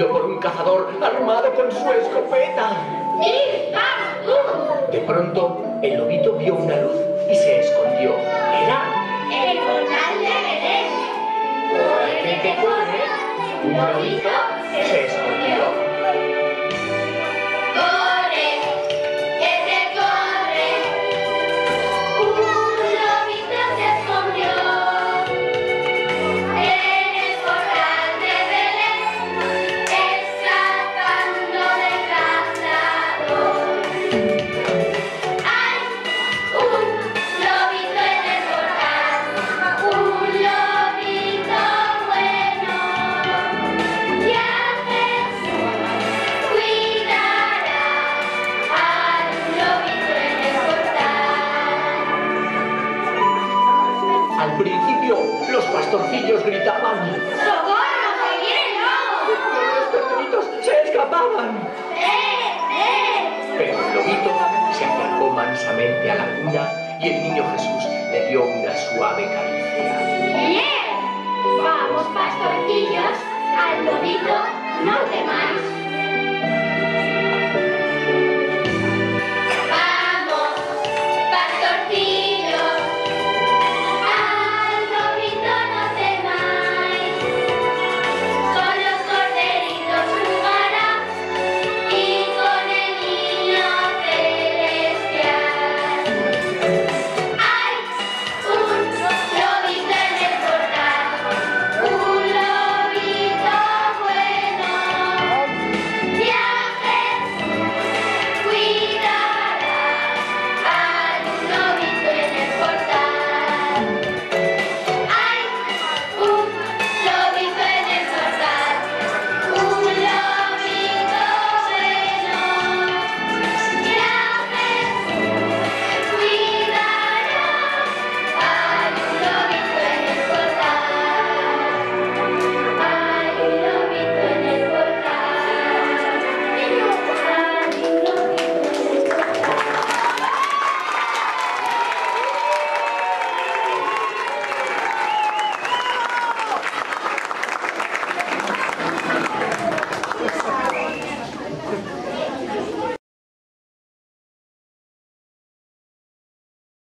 perseguido por un cazador armado con su escopeta. De pronto, el lobito vio una luz y se escondió. Era el portal de Belén. Corre que corre, un lobito se escondió. Al principio, los pastorcillos gritaban: ¡Socorro, que viene el lobo! ¡Pero los corderitos se escapaban! Pero el lobito se acercó mansamente a la cuna y el niño Jesús le dio una suave caricia. ¡Bien! Vamos, pastorcillos, al lobito